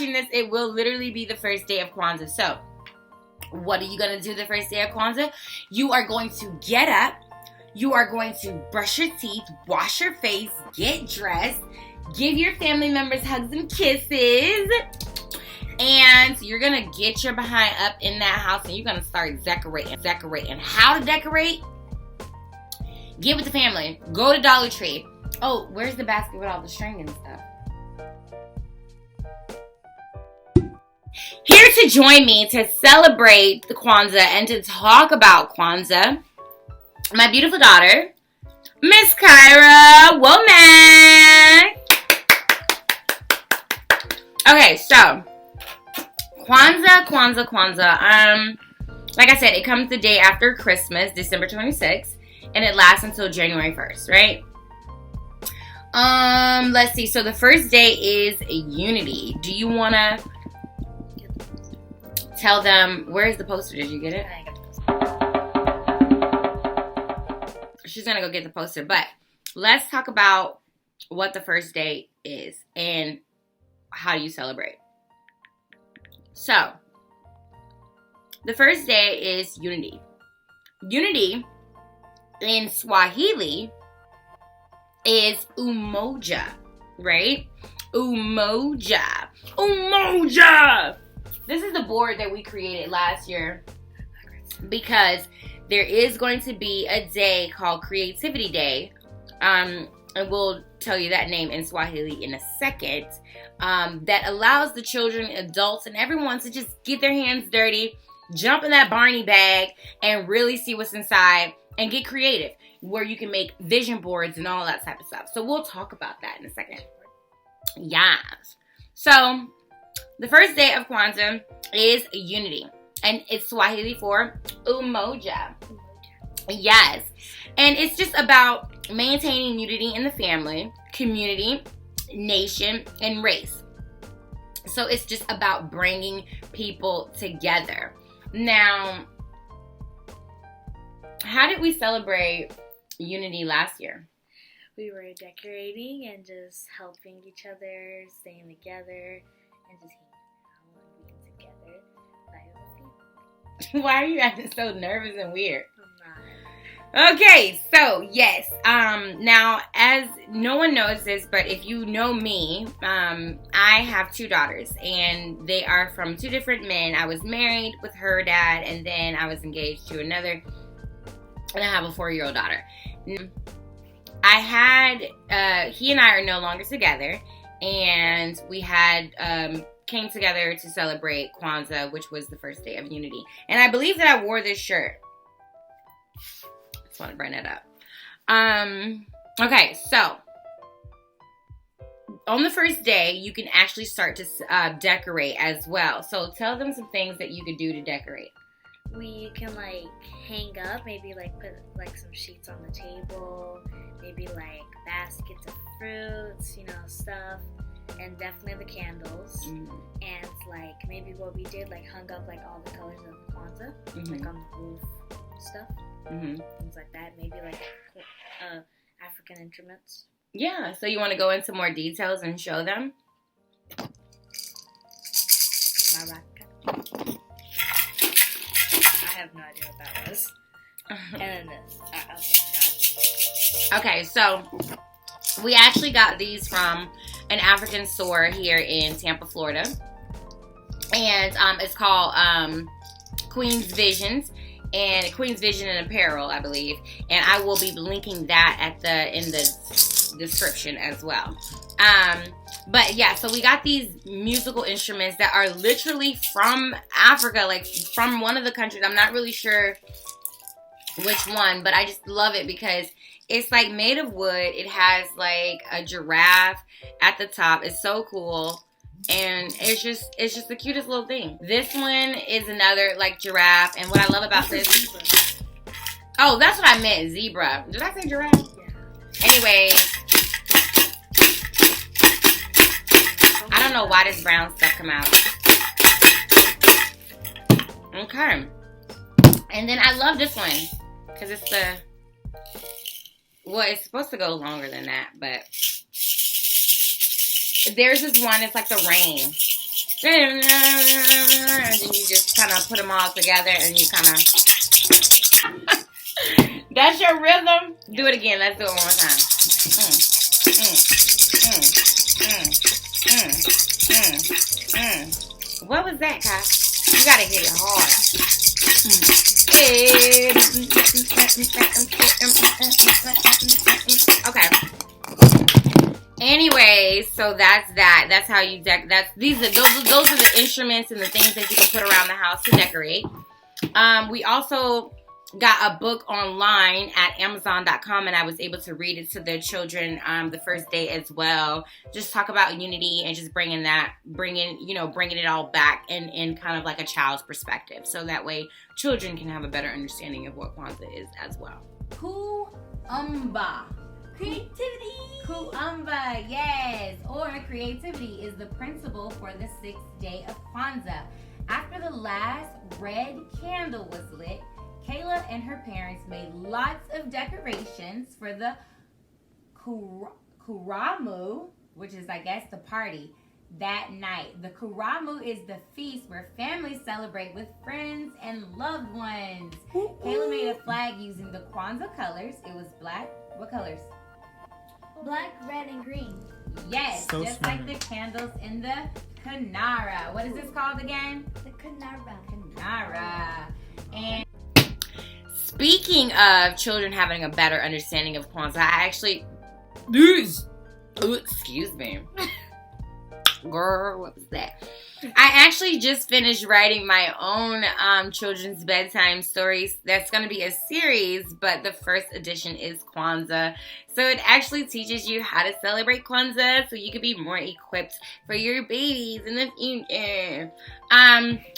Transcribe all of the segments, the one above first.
This, it will literally be the first day of Kwanzaa. So, what are you going to do the first day of Kwanzaa? You are going to get up. You are going to brush your teeth, wash your face, get dressed, give your family members hugs and kisses. And you're going to get your behind up in that house and you're going to start decorating. How to decorate? Get with the family. Go to Dollar Tree. Oh, where's the basket with all the string and stuff? Here to join me to celebrate the Kwanzaa and to talk about Kwanzaa, my beautiful daughter, Miss Kyra Womack. Okay, so Kwanzaa. Like I said, it comes the day after Christmas, December 26th, and it lasts until January 1st, right? Let's see. So the first day is Unity. Do you want to tell them, where's the poster? Did you get it? I got the poster. She's going to go get the poster. But let's talk about what the first day is and how you celebrate. So, the first day is Unity. Unity in Swahili is umoja, right? Umoja. Umoja! This is the board that we created last year because there is going to be a day called Creativity Day. And we'll tell you that name in Swahili in a second. That allows the children, adults, and everyone to just get their hands dirty, jump in that Barney bag, and really see what's inside and get creative, where you can make vision boards and all that type of stuff. So we'll talk about that in a second. Yes. So the first day of Kwanzaa is Unity, and it's Swahili for umoja. Yes. And it's just about maintaining unity in the family, community, nation, and race. So it's just about bringing people together. Now, how did we celebrate Unity last year? We were decorating and just helping each other, staying together, and just hanging out and being together. Why are you acting so nervous and weird? I'm not. Okay, so yes. Now, as no one knows this, but if you know me, I have 2 daughters, and they are from 2 different men. I was married with her dad, and then I was engaged to another, and I have a 4-year-old daughter. I had, he and I are no longer together, and we had came together to celebrate Kwanzaa, which was the first day of Unity. And I believe that I wore this shirt. Just want to bring that up. Okay, so on the first day, you can actually start to decorate as well. So tell them some things that you could do to decorate. We can like hang up, maybe like put like some sheets on the table, maybe like baskets of fruits, you know, stuff, and definitely the candles. And like maybe what we did, like hung up like all the colors of Kwanzaa, like on the roof stuff, things like that. Maybe like African instruments. Yeah, so you want to go into more details and show them? Maraca. I have no idea what that was. And then this. Okay, so we actually got these from an African store here in Tampa, Florida. And it's called Queen's Visions. And Queen's Vision and Apparel, I believe. And I will be linking that in the description as well. But yeah, so we got these musical instruments that are literally from Africa, like from one of the countries. I'm not really sure which one, but I just love it because it's like made of wood. It has like a giraffe at the top. It's so cool. And it's just the cutest little thing. This one is another like giraffe. And what I love about this. Oh, that's what I meant, zebra. Did I say giraffe? Yeah. Anyways. I don't know why this brown stuff come out. Okay. And then I love this one. Because it's the... Well, it's supposed to go longer than that. But... There's this one, it's like the rain. And then you just kind of put them all together and you kind of... That's your rhythm? Do it again. Let's do it one more time. What was that, Kai? You gotta hit it hard. Okay. Anyways, so that's that. That's how you those are the instruments and the things that you can put around the house to decorate. We also got a book online at Amz.Kiki, and I was able to read it to the children the first day as well. Just talk about unity and just bringing it all back in kind of like a child's perspective, so that way children can have a better understanding of what Kwanzaa is as well. Kuumba. Creativity. Kuumba, yes. Or creativity is the principle for the 6th day of Kwanzaa. After the last red candle was lit, Kayla and her parents made lots of decorations for the Karamu, which is, I guess, the party, that night. The Karamu is the feast where families celebrate with friends and loved ones. Kayla made a flag using the Kwanzaa colors. It was black. What colors? Black, red, and green. Yes, so just smart. Like the candles in the Kanara. What is this called again? The Kanara. Kanara. And speaking of children having a better understanding of Kwanzaa, I actually... excuse me. Girl, what was that? I actually just finished writing my own children's bedtime stories. That's going to be a series, but the first edition is Kwanzaa. So it actually teaches you how to celebrate Kwanzaa so you can be more equipped for your babies in the future.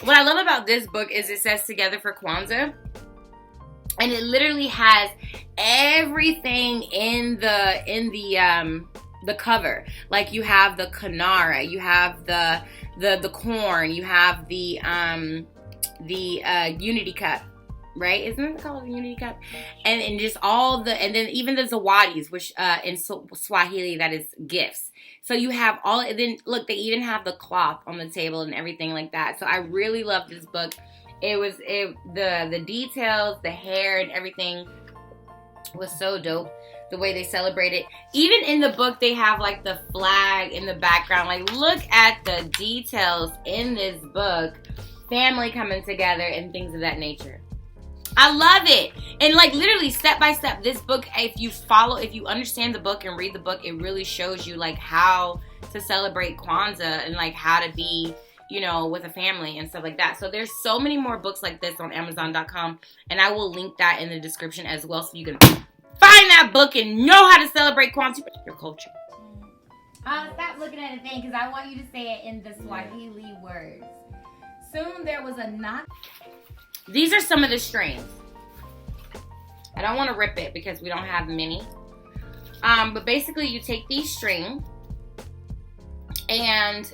What I love about this book is it says Together for Kwanzaa. And it literally has everything in the cover. Like you have the kanara, you have the corn, you have the unity cup, right? Isn't it called the unity cup? And just all and then even the zawadis, which in Swahili that is gifts. So you have all, and then look, they even have the cloth on the table and everything like that. So I really love this book. The details, the hair and everything was so dope. The way they celebrate it. Even in the book, they have like the flag in the background. Like, look at the details in this book. Family coming together and things of that nature. I love it. And like literally step by step, this book, if you understand the book and read the book, it really shows you like how to celebrate Kwanzaa and like how to be, with a family and stuff like that. So there's so many more books like this on Amz.com, and I will link that in the description as well so you can find that book and know how to celebrate Kwanzaa, your culture. Stop looking at the thing because I want you to say it in the Swahili words. Soon there was a knock. These are some of the strings. I don't want to rip it because we don't have many. But basically you take these strings and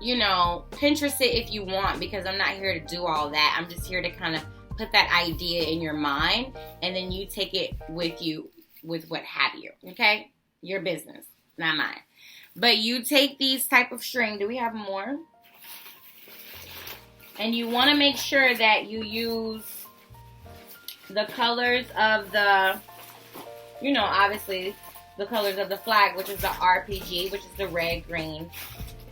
Pinterest it if you want, because I'm not here to do all that. I'm just here to kind of put that idea in your mind, and then you take it with you with what have you. Okay? Your business, not mine. But you take these type of string. Do we have more? And you want to make sure that you use the colors of the, obviously the colors of the flag, which is the RPG, which is the red, green,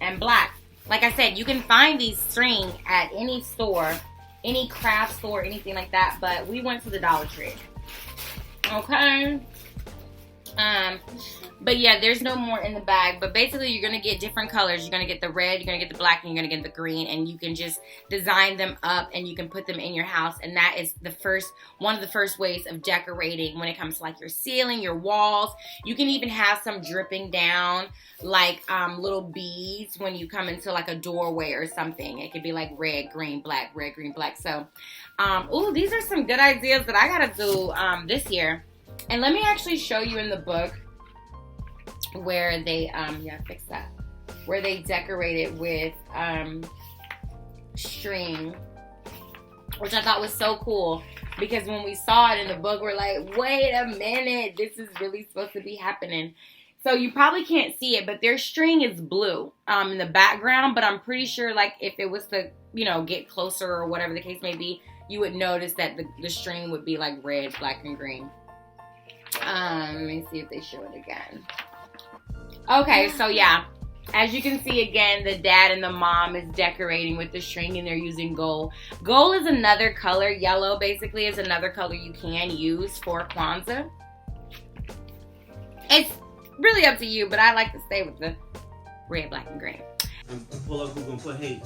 and black. Like I said, you can find these string at any store, any craft store, anything like that, but we went to the Dollar Tree. Okay. But yeah, there's no more in the bag. But basically, you're going to get different colors. You're going to get the red, you're going to get the black, and you're going to get the green. And you can just design them up and you can put them in your house. And that is one of the first ways of decorating when it comes to like your ceiling, your walls. You can even have some dripping down like little beads when you come into like a doorway or something. It could be like red, green, black, red, green, black. So, these are some good ideas that I got to do this year. And let me actually show you in the book where they fix that, where they decorate it with string, which I thought was so cool, because when we saw it in the book, we're like, wait a minute, this is really supposed to be happening. So you probably can't see it, but their string is blue in the background, but I'm pretty sure like if it was to, you know, get closer or whatever the case may be, you would notice that the string would be like red, black, and green. Let me see if they show it again. Okay, so yeah, as you can see again, the dad and the mom is decorating with the string and they're using gold. Gold is another color. Yellow basically is another color you can use for Kwanzaa. It's really up to you, but I like to stay with the red, black, and green. And pull up Google and put, hey,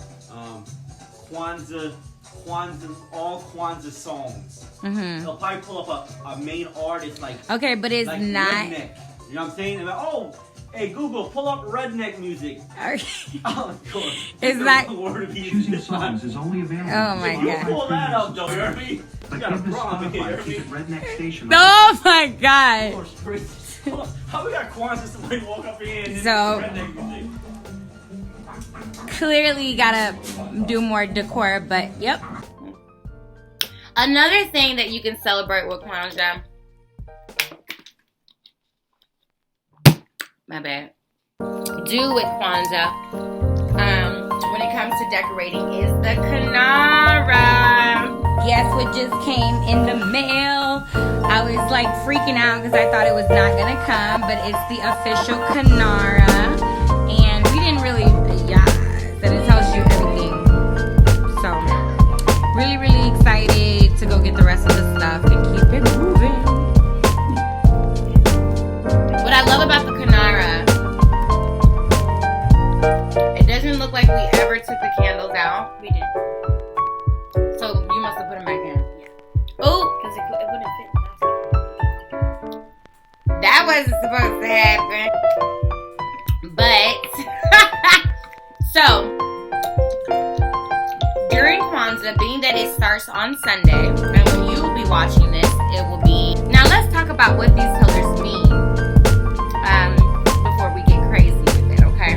Kwanzaa, all Kwanzaa songs. They'll probably pull up a main artist like, okay, but it's like not. Redneck. You know what I'm saying? And like, oh, hey Google, pull up redneck music. Okay. Oh, of course. It's not. Choosing songs is only available. Oh my You god. pull that up though, you know what I mean? You But got a give this problem here, Spotify you keep know it redneck station. Oh my god. what I mean? How we got Kwanzaa, somebody walk up here and So- redneck music? Clearly, you gotta do more decor, but yep. Another thing that you can celebrate with Kwanzaa, my bad, do with Kwanzaa, when it comes to decorating is the Kanara. Guess what just came in the mail? I was like freaking out because I thought it was not gonna come, but it's the official Kanara, and we didn't really, that it tells you everything. So, really, really excited to go get the rest of the stuff and keep it moving. What I love about the Kanara, it doesn't look like we ever took the candles out. We did. So you must have put them back in. Oh, Because it wouldn't fit in the basket. that wasn't supposed to happen. But, so, during Kwanzaa, being that it starts on Sunday, and when you will be watching this, it will be... Now, let's talk about what these colors mean before we get crazy with it, okay?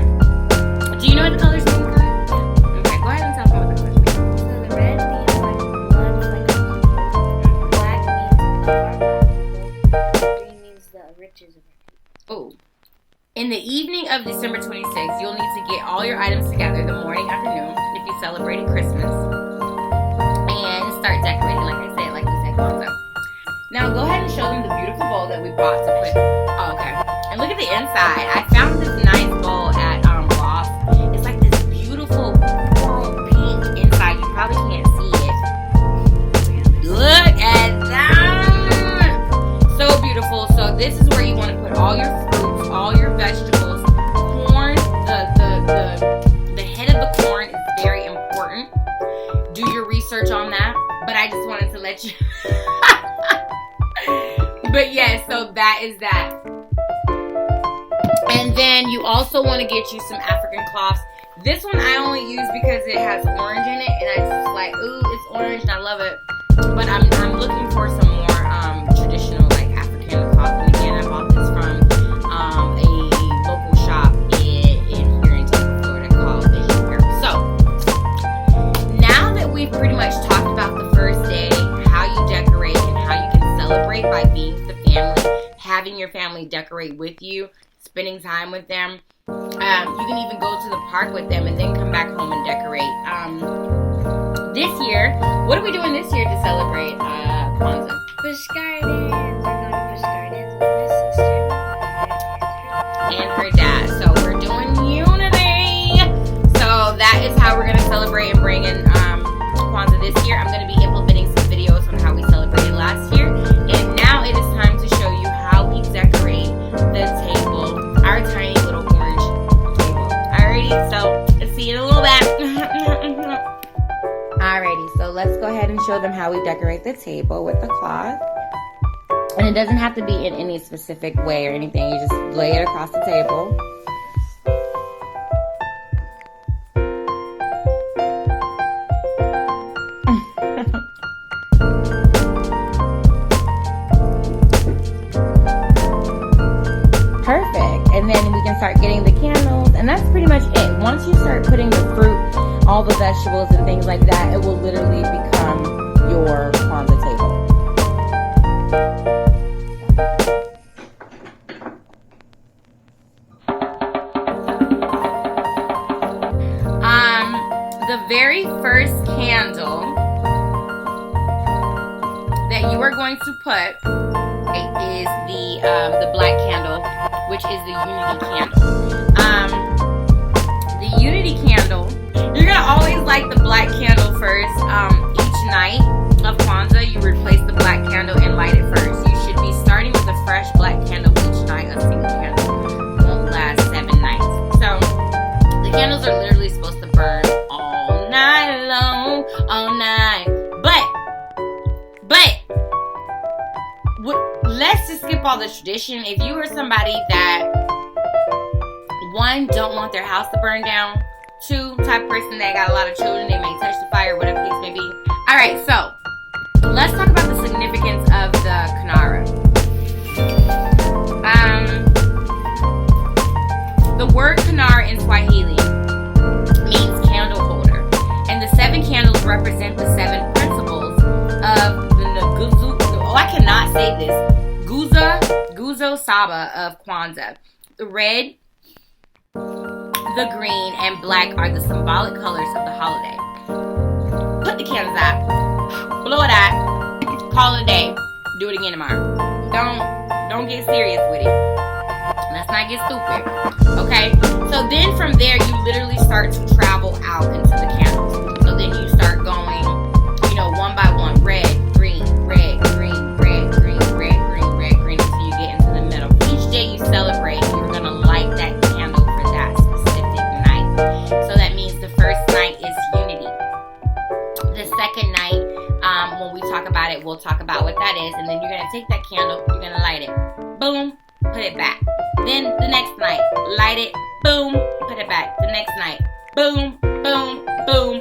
Do you know what the colors mean, Kai? Okay, go ahead and tell them what the colors mean. So the red means like blood, like a black means our green means the riches of it. Oh. In the evening of December 26th, you'll need to get all your items together the morning, afternoon, if you celebrated Christmas, and start decorating, like I said, like we said, Kwanzaa. Now, go ahead and show them the beautiful bowl that we bought to put. Oh, okay. And look at the inside. I found this nice bowl at Ross. It's like this beautiful coral pink inside. You probably can't see it. Look at that. So beautiful. So this is where you want to put all your fruits, all your vegetables, corn. The head of the corn is very important. Do your research on that. But I just wanted to let you. But yeah, so that is that. And then you also want to get you some African cloths. This one I only use because it has orange in it, and I just like, ooh, it's orange and I love it. But I'm looking for some more traditional like African cloth. And again, I bought this from a local shop in here in Tampa, Florida called Vision Wear. So now that we've pretty much talked about the first day, how you decorate and how you can celebrate by being with the family, having your family decorate with you, spending time with them. You can even go to the park with them and then come back home and decorate. This year, what are we doing this year to celebrate Kwanzaa? Busch Gardens. We're going to Busch Gardens with my sister. And her dad. So we're doing unity. So that is how we're going to celebrate and bring in Kwanzaa this year. I'm going to be implementing some videos on how we celebrated last year. And now it is time to show you how we decorate the table Alrighty, so let's go ahead and show them how we decorate the table with the cloth. And it doesn't have to be in any specific way or anything. You just lay it across the table. Perfect. And then we can start getting the candles. And that's pretty much it. Once you start putting the fruit, all the vegetables and things like that, it will literally become your Kwanzaa table. The very first candle that you are going to put is the black candle, which is the unity candle. The unity candle, you're gonna always light the black candle first. Each night of Kwanzaa, you replace the black candle and light it first. You should be starting with a fresh black candle each night. A single candle won't last 7 nights. So the candles are literally supposed to burn all night long, all night. But let's just skip all the tradition. If you are somebody that, 1, don't want their house to burn down, 2, type of person that got a lot of children, they may touch the fire, whatever the case may be. Alright, so let's talk about the significance of the Kinara. The word Kinara in Swahili means candle holder, and the 7 candles represent the 7 principles of the Nguzo. Oh, I cannot say this. Nguzo Saba of Kwanzaa. The red, the green, and black are the symbolic colors of the holiday. Put the candles out, blow it out, call it a day. Do it again tomorrow. Don't get serious with it. Let's not get stupid. Okay? So then from there, you literally start to travel out into the candles. So then you start going, one by one, red, green, red, green, red, green, red, green, red, green, until you get into the middle. Each day you celebrate, you're going to light that candle for that specific night. So that means the first night is unity. The second night, when we talk about it, we'll talk about what that is. And then you're going to take that candle, you're going to light it. Boom, put it back. Then the next night, light it, boom, put it back. The next night, boom, boom, boom,